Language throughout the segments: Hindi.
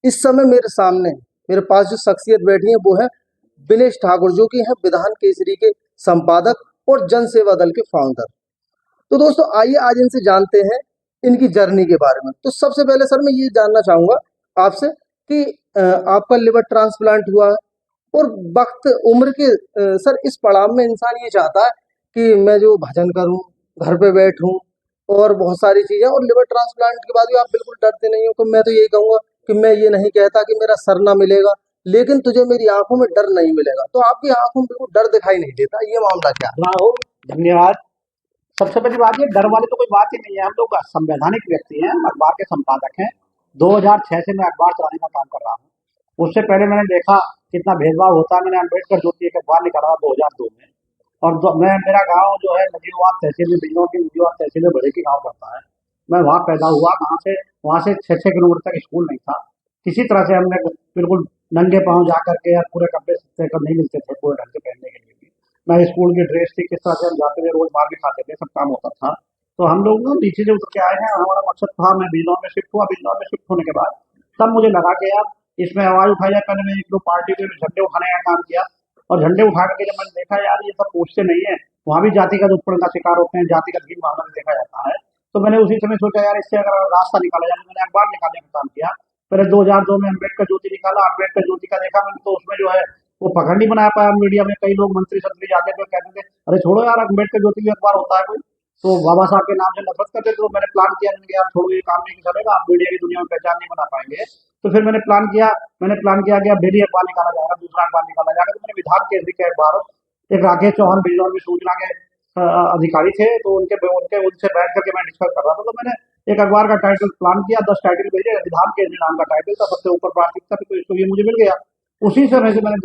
इस समय मेरे सामने मेरे पास जो शख्सियत बैठी है वो है विनेश ठाकुर, जो कि है विधान केसरी के संपादक और जन सेवा दल के फाउंडर। तो दोस्तों आइए आज इनसे जानते हैं इनकी जर्नी के बारे में। तो सबसे पहले सर मैं ये जानना चाहूंगा आपसे कि आपका लिवर ट्रांसप्लांट हुआ और वक्त उम्र के सर इस पड़ाव में इंसान ये चाहता है कि मैं जो भजन करूं, घर पे बैठूं और बहुत सारी चीजें, और लिवर ट्रांसप्लांट के बाद भी आप बिल्कुल डरते नहीं हो। तो मैं तो यही कहूंगा कि मैं ये नहीं कहता कि मेरा सर ना मिलेगा, लेकिन तुझे मेरी आंखों में डर नहीं मिलेगा। तो आपकी आंखों में बिल्कुल डर दिखाई नहीं देता, ये मामला क्या है? राहुल, धन्यवाद। सबसे पहली बात, ये डर वाली तो कोई बात ही नहीं है। हम लोग संवैधानिक व्यक्ति हैं, हम अखबार के संपादक हैं। 2006 से मैं अखबार चलाने का काम कर रहा हूँ। उससे पहले मैंने देखा कितना भेदभाव होता है। मैंने अम्बेडकर ज्योति एक अखबार निकाला 2002 में। और मेरा गांव जो है नजीरवाद तहसील में, बिजनौर की नजीरवाद तहसील में बड़े की गाँव पड़ता है। मैं वहाँ पैदा हुआ। वहाँ से 6-6 किलोमीटर तक स्कूल नहीं था। किसी तरह से हमने बिल्कुल नंगे पाँव जा करके, या पूरे कपड़े नहीं मिलते थे पूरे ढंग से पहनने के लिए भी। ना स्कूल की ड्रेस थी, किस तरह से हम जाते थे, रोज मार भी खाते थे, सब काम होता था। तो हम लोग ना नीचे से उतर के आए हैं। हमारा मकसद था, मैं बिजनौर में शिफ्ट हुआ। बिजनौर में शिफ्ट होने के बाद तब मुझे लगा कि यार इसमें आवाज उठाई जाए। पहले मैं 1-2 पार्टी के झंडे उठाने का काम किया, और झंडे उठा करके जब मैंने देखा यार ये सब पूछते नहीं है, वहाँ भी जातिगत उत्पीड़न का शिकार होते हैं, जातिगत हीन भावना से देखा जाता है। तो मैंने उसी समय सोचा यार इससे अगर रास्ता निकाला जाए, तो मैंने अखबार निकालने का काम किया। पहले 2002 में अम्बेडकर ज्योति निकाला। अम्बेडकर ज्योति का देखा मैंने, तो उसमें जो है वो पकड़ नहीं बना पाया। मीडिया में कई लोग मंत्री संतरी जाते थे, कहते थे अरे छोड़ो यार, अम्बेडकर ज्योति भी अखबार होता है कोई, तो बाबा साहब के नाम से नफरत करते थे। तो मैंने प्लान किया, मैंने कहा यार छोड़ो, ये काम नहीं चलेगा, आप मीडिया की दुनिया में पहचान नहीं बना पाएंगे। तो फिर मैंने प्लान किया कि अब डेली अखबार निकाला जाएगा, दूसरा अखबार निकाला जाएगा। तो मैंने विधान केसरी के अखबार, एक राकेश चौहान बिजनौर में सूचना के अधिकारी थे, तो उनके उनके उनसे बैठ करके मैं डिस्कस कर रहा था। तो मैंने एक अखबार का टाइटल प्लान किया, 10 टाइटल भेजे। विधान केसरी नाम का टाइटल था, सबसे ऊपर प्राथमिकता थी, तो इसको ये मुझे मिल गया। उसी समय से मैंने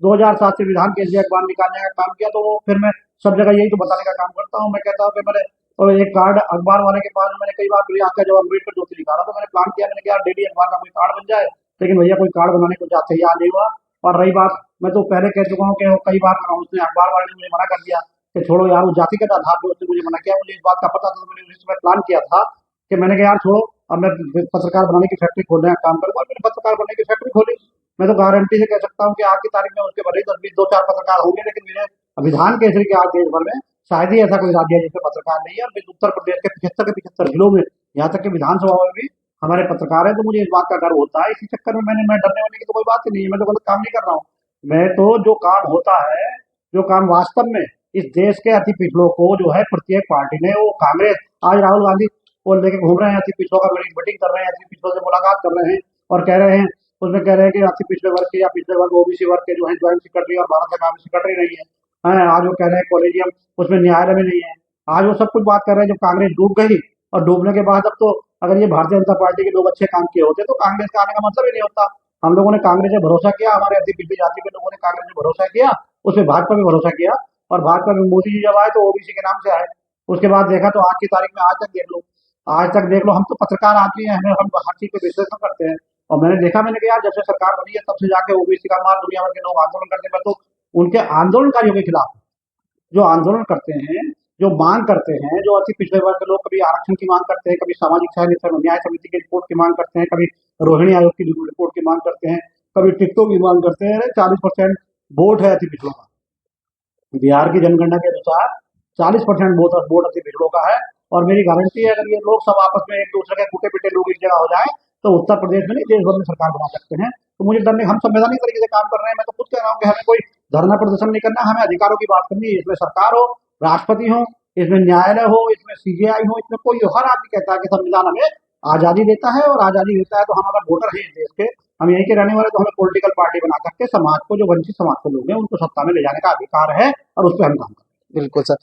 2007 से विधान केसरी अखबार निकालने का काम किया। तो फिर मैं सब जगह यही तो बताने का काम करता हूँ। मैं कहता हूँ कि मैंने और एक कार्ड अखबार वाले के पास मैंने कई बार प्रयास किया। जब अम्बेडकर ज्योति निकाला तो मैंने प्लान किया, मैंने कहा डेली अखबार का कोई कार्ड बन जाए, लेकिन भैया कोई कार्ड बनाने को तैयार नहीं हुआ। और रही बात, मैं तो पहले कह चुका हूँ कि कई बार उसने अखबार वाले ने मुझे मना कर दिया कि छोड़ो यार, वो जातिगत आधार पर उसने मुझे मना किया। मुझे इस बात का पता था, तो मैंने उस समय प्लान किया था कि मैंने कहा यार छोड़ो, अब मैं पत्रकार बनाने की फैक्ट्री खोलने का काम करूंगा। और मैंने पत्रकार बनने की फैक्ट्री खोली। मैं तो गारंटी से कह सकता हूँ कि आज की तारीख में उसके भले ही 10-20 2-4 पत्रकार होंगे, लेकिन मेरे विधान केसरी के आज देश भर में शायद ही ऐसा कोई राज्य है जिसमें पत्रकार नहीं है। और उत्तर प्रदेश के 75 के 75 जिलों में, यहाँ तक कि विधानसभा में भी हमारे पत्रकार है। तो मुझे इस बात का डर होता है। इसी चक्कर में मैं डरने वाले की तो कोई बात ही नहीं है। मैं तो गलत काम नहीं कर रहा हूँ। मैं तो जो काम होता है, जो काम वास्तव में इस देश के अति पिछड़ों को जो है प्रत्येक पार्टी ने, वो कांग्रेस आज राहुल गांधी वो लेके घूम रहे हैं, अति पिछड़ों का मीटिंग कर रहे हैं, अति पिछड़ों से मुलाकात कर रहे हैं, और कह रहे हैं, उसमें कह रहे हैं कि अति पिछड़े वर्ग के या पिछड़े वर्ग ओबीसी वर्ग के जो है ज्वाइंट सेक्रेटरी और भारत सरकार में सेक्रेटरी नहीं है। आज वो कह रहे हैं कॉलेजियम उसमें न्यायालय में नहीं है। आज वो सब कुछ बात कर रहे हैं। जब कांग्रेस डूब गई, और डूबने के बाद अब तो अगर ये भारतीय जनता पार्टी के लोग अच्छे काम किए होते तो कांग्रेस का आने का मतलब ही नहीं होता। हम लोगों ने कांग्रेस पे भरोसा किया, हमारे अति पिछड़ी जाति के लोगों ने कांग्रेस पे भरोसा किया, उसमें भाजपा पे भरोसा किया। और भाजपा में मोदी जी जब आए तो ओबीसी के नाम से आए। उसके बाद देखा तो आज की तारीख में आज तक देख लो, हम तो पत्रकार आदमी हैं, हम हर चीज पे विश्लेषण करते हैं। और मैंने कहा यार जब से सरकार बनी है तब से जाके ओबीसी का मार दुनिया भर के लोग आंदोलन करते हैं। मैं तो उनके आंदोलनकारियों के खिलाफ, जो आंदोलन करते हैं, जो मांग करते हैं, जो अति पिछड़े वर्ग के लोग कभी आरक्षण की मांग करते हैं, कभी सामाजिक न्याय समिति की रिपोर्ट की मांग करते हैं, कभी रोहिणी आयोग की रिपोर्ट की मांग करते हैं, कभी टिकटों की मांग करते हैं। 40% वोट है अति पिछड़ों का। बिहार की जनगणना के अनुसार 40% वोट अति पिछड़ों का है। और मेरी गारंटी है, अगर ये लोग सब आपस में एक दूसरे के कूटे पिटे लोग एक जगह हो जाए, तो उत्तर प्रदेश में नहीं देश भर में सरकार बना सकते हैं। तो मुझे डर नहीं, हम संवैधानिक तरीके से काम कर रहे हैं। मैं तो खुद कह रहा हूँ कि हमें कोई धरना प्रदर्शन नहीं करना, हमें अधिकारों की बात करनी है। इसमें सरकार हो, राष्ट्रपति हो, इसमें न्यायालय हो, इसमें सीजेआई हो, इसमें कोई हर आदमी कहता है कि संविधान हमें आजादी देता है, और आजादी देता है तो हम अगर वोटर हैं इस देश के, हम यहीं के रहने वाले, तो हमें पॉलिटिकल पार्टी बना करके समाज को, जो वंचित समाज के लोग हैं, उनको सत्ता में ले जाने का अधिकार है, और उस पर हम काम करें। बिल्कुल सर।